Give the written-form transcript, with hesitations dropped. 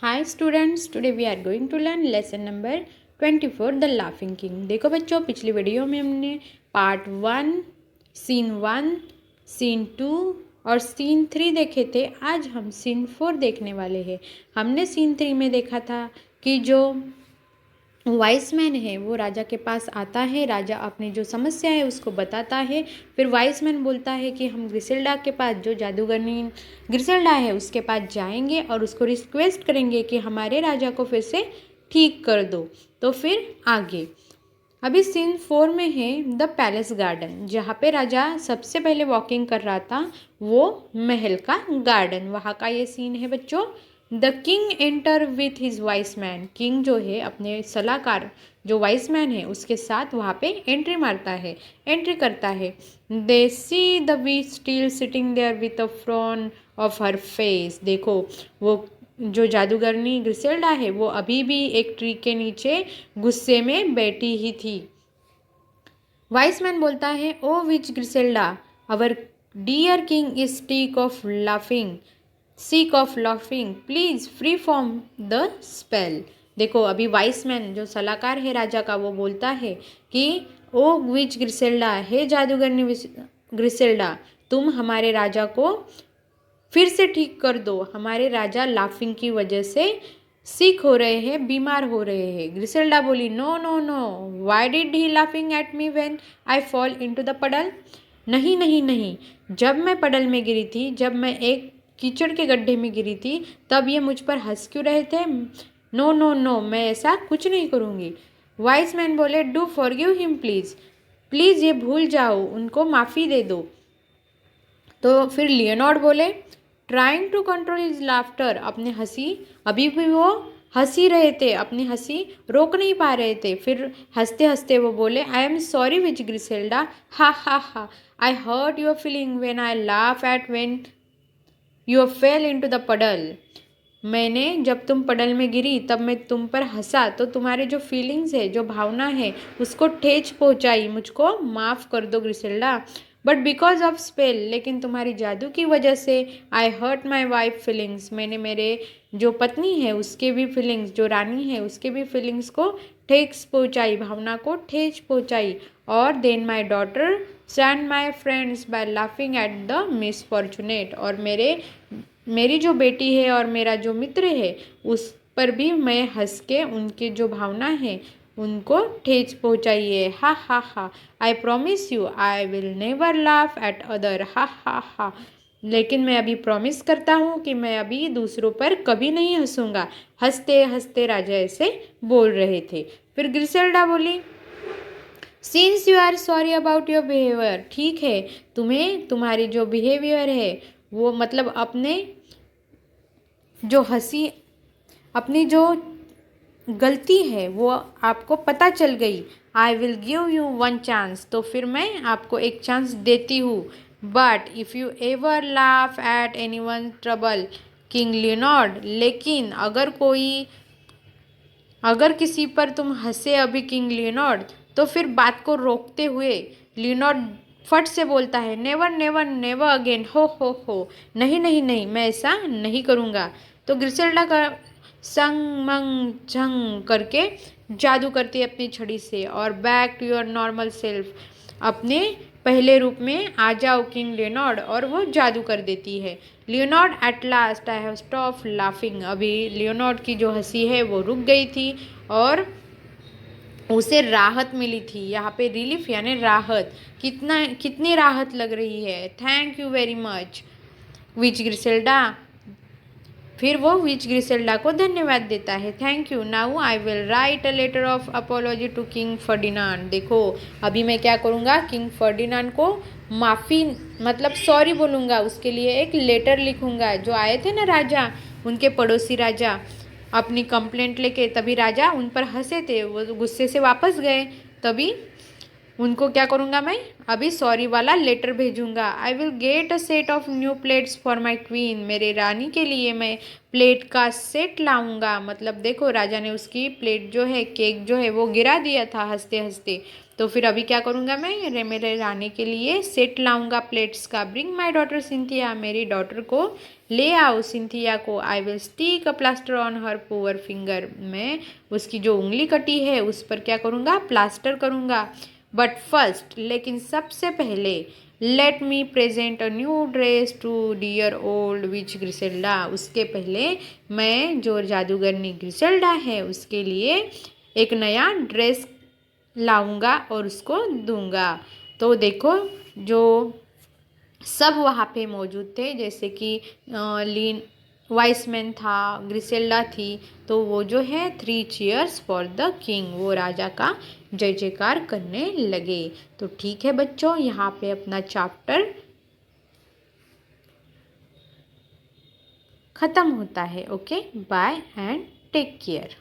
Hi students, today we are going to learn lesson number 24 The Laughing King। देखो बच्चों, पिछली video में हमने पार्ट 1, सीन 1, सीन 2 और सीन 3 देखे थे। आज हम सीन 4 देखने वाले हैं। हमने सीन 3 में देखा था कि जो वाइस मैन है वो राजा के पास आता है, राजा अपनी जो समस्या है उसको बताता है। फिर वाइस मैन बोलता है कि हम ग्रिसेल्डा के पास, जो जादूगरनी ग्रिसेल्डा है उसके पास जाएंगे और उसको रिक्वेस्ट करेंगे कि हमारे राजा को फिर से ठीक कर दो। तो फिर आगे अभी सीन 4 में है द पैलेस गार्डन, जहाँ पे राजा सबसे पहले वॉकिंग कर रहा था, वो महल का गार्डन, वहाँ का ये सीन है बच्चों। The king enter with his vice man, king जो है अपने सलाहकार जो वाइस मैन है उसके साथ वहाँ पे एंट्री करता है। They see the witch still sitting there with a frown of her face. देखो वो जो जादूगरनी ग्रिसेल्डा है वो अभी भी एक ट्री के नीचे गुस्से में बैठी ही थी। वाइस मैन बोलता है, oh witch Griselda, our dear king is sick of laughing, please free from the spell. देखो अभी वाइस मैन जो सलाहकार है राजा का वो बोलता है कि ओ विच ग्रिसेल्डा, है जादूगरनी ग्रिसेल्डा, तुम हमारे राजा को फिर से ठीक कर दो। हमारे राजा लाफिंग की वजह से सिक हो रहे हैं, बीमार हो रहे हैं। ग्रिसेल्डा बोली, no no no, why did he laughing at me when I fall into the puddle. नहीं नहीं नहीं, जब मैं पडल में गिरी थी, जब मैं एक कीचड़ के गड्ढे में गिरी थी, तब ये मुझ पर हंस क्यों रहे थे। नो नो नो, मैं ऐसा कुछ नहीं करूँगी। वाइस मैन बोले, do forgive him please, please ये भूल जाओ, उनको माफ़ी दे दो। तो फिर लियोनार्ड बोले, trying to control his laughter, अपने हंसी, अभी भी वो हंस ही रहे थे, अपनी हंसी रोक नहीं पा रहे थे। फिर हंसते हंसते वो बोले, I am sorry which ग्रिसेल्डा, ha ha ha, I hurt your feeling when I laugh at when you fell into the puddle. मैंने जब तुम पडल में गिरी तब मैं तुम पर हंसा, तो तुम्हारे जो फीलिंग्स है, जो भावना है, उसको ठेच पहुंचाई। मुझको माफ़ कर दो ग्रिसेल्डा, बट बिकॉज ऑफ स्पेल, लेकिन तुम्हारी जादू की वजह से आई हर्ट माई वाइफ फीलिंग्स, मैंने मेरे जो पत्नी है उसके भी फीलिंग्स, जो रानी है उसके भी फीलिंग्स को ठेस पहुंचाई, भावना को ठेच पहुंचाई। और then my daughter stand my friends by laughing at the misfortunate, और मेरी जो बेटी है और मेरा जो मित्र है उस पर भी मैं हंस के उनके जो भावना है उनको ठेच पहुँचाई है। हा ha ha, I promise you I will never laugh at other, हा हा हा, लेकिन मैं अभी प्रॉमिस करता हूँ कि मैं अभी दूसरों पर कभी नहीं हंसूंगा। हंसते हंसते राजा ऐसे बोल रहे थे। फिर ग्रिसेल्डा बोली, since you are sorry about your behaviour, ठीक है, तुम्हें तुम्हारी जो बिहेवियर है वो मतलब अपने जो हंसी, अपनी जो गलती है वो आपको पता चल गई। I will give you one chance, तो फिर मैं आपको एक चांस देती हूँ। But if you ever laugh at any one trouble king Leonard, लेकिन अगर किसी पर तुम हंसे अभी किंग लियोनार्ड, तो फिर बात को रोकते हुए लियोनार्ड फट से बोलता है, नेवर नेवर नेवर अगेन, हो, नहीं नहीं नहीं, मैं ऐसा नहीं करूँगा। तो ग्रिसेल्डा का संग मंग झंग करके जादू करती है अपनी छड़ी से, और back to your normal self, अपने पहले रूप में आ जाओ किंग लियोनार्ड, और वो जादू कर देती है। Leonard at last I have stop laughing, अभी लियोनार्ड की जो हंसी है वो रुक गई थी और उसे राहत मिली थी। यहाँ पे रिलीफ यानी राहत, कितनी राहत लग रही है। Thank you very much witch Griselda, फिर वो विच ग्रिसेल्डा को धन्यवाद देता है। Thank you, now I will write a letter of apology to king Ferdinand. देखो अभी मैं क्या करूँगा, किंग फर्डिनांड को माफ़ी मतलब सॉरी बोलूँगा, उसके लिए एक लेटर लिखूँगा। जो आए थे ना राजा, उनके पड़ोसी राजा अपनी कंप्लेंट लेके, तभी राजा उन पर हंसे थे, वो गुस्से से वापस गए। तभी उनको क्या करूँगा मैं, अभी सॉरी वाला लेटर भेजूंगा। I will get a set of new plates for my queen, मेरे रानी के लिए मैं प्लेट का सेट लाऊंगा। मतलब देखो राजा ने उसकी प्लेट जो है, केक जो है वो गिरा दिया था हंसते हंसते। तो फिर अभी क्या करूँगा मैं, मेरे रानी के लिए सेट लाऊंगा प्लेट्स का। ब्रिंग माई डॉटर सिंथिया, मेरी डॉटर को ले आओ, सिंथिया को। I will stick a plaster on her poor finger, मैं उसकी जो उंगली कटी है उस पर क्या करूँगा, प्लास्टर करूँगा। बट फर्स्ट, लेकिन सबसे पहले, let me present a new dress to dear old witch Griselda, उसके पहले मैं जो जादूगरनी ग्रिसेल्डा है उसके लिए एक नया ड्रेस लाऊंगा और उसको दूंगा। तो देखो जो सब वहाँ पे मौजूद थे, जैसे कि लीन वाइसमैन था, ग्रिसेल्डा थी, तो वो जो है 3 चीयर्स फॉर द किंग, वो राजा का जय जयकार करने लगे। तो ठीक है बच्चों, यहाँ पे अपना चैप्टर ख़त्म होता है। Okay, bye and take care.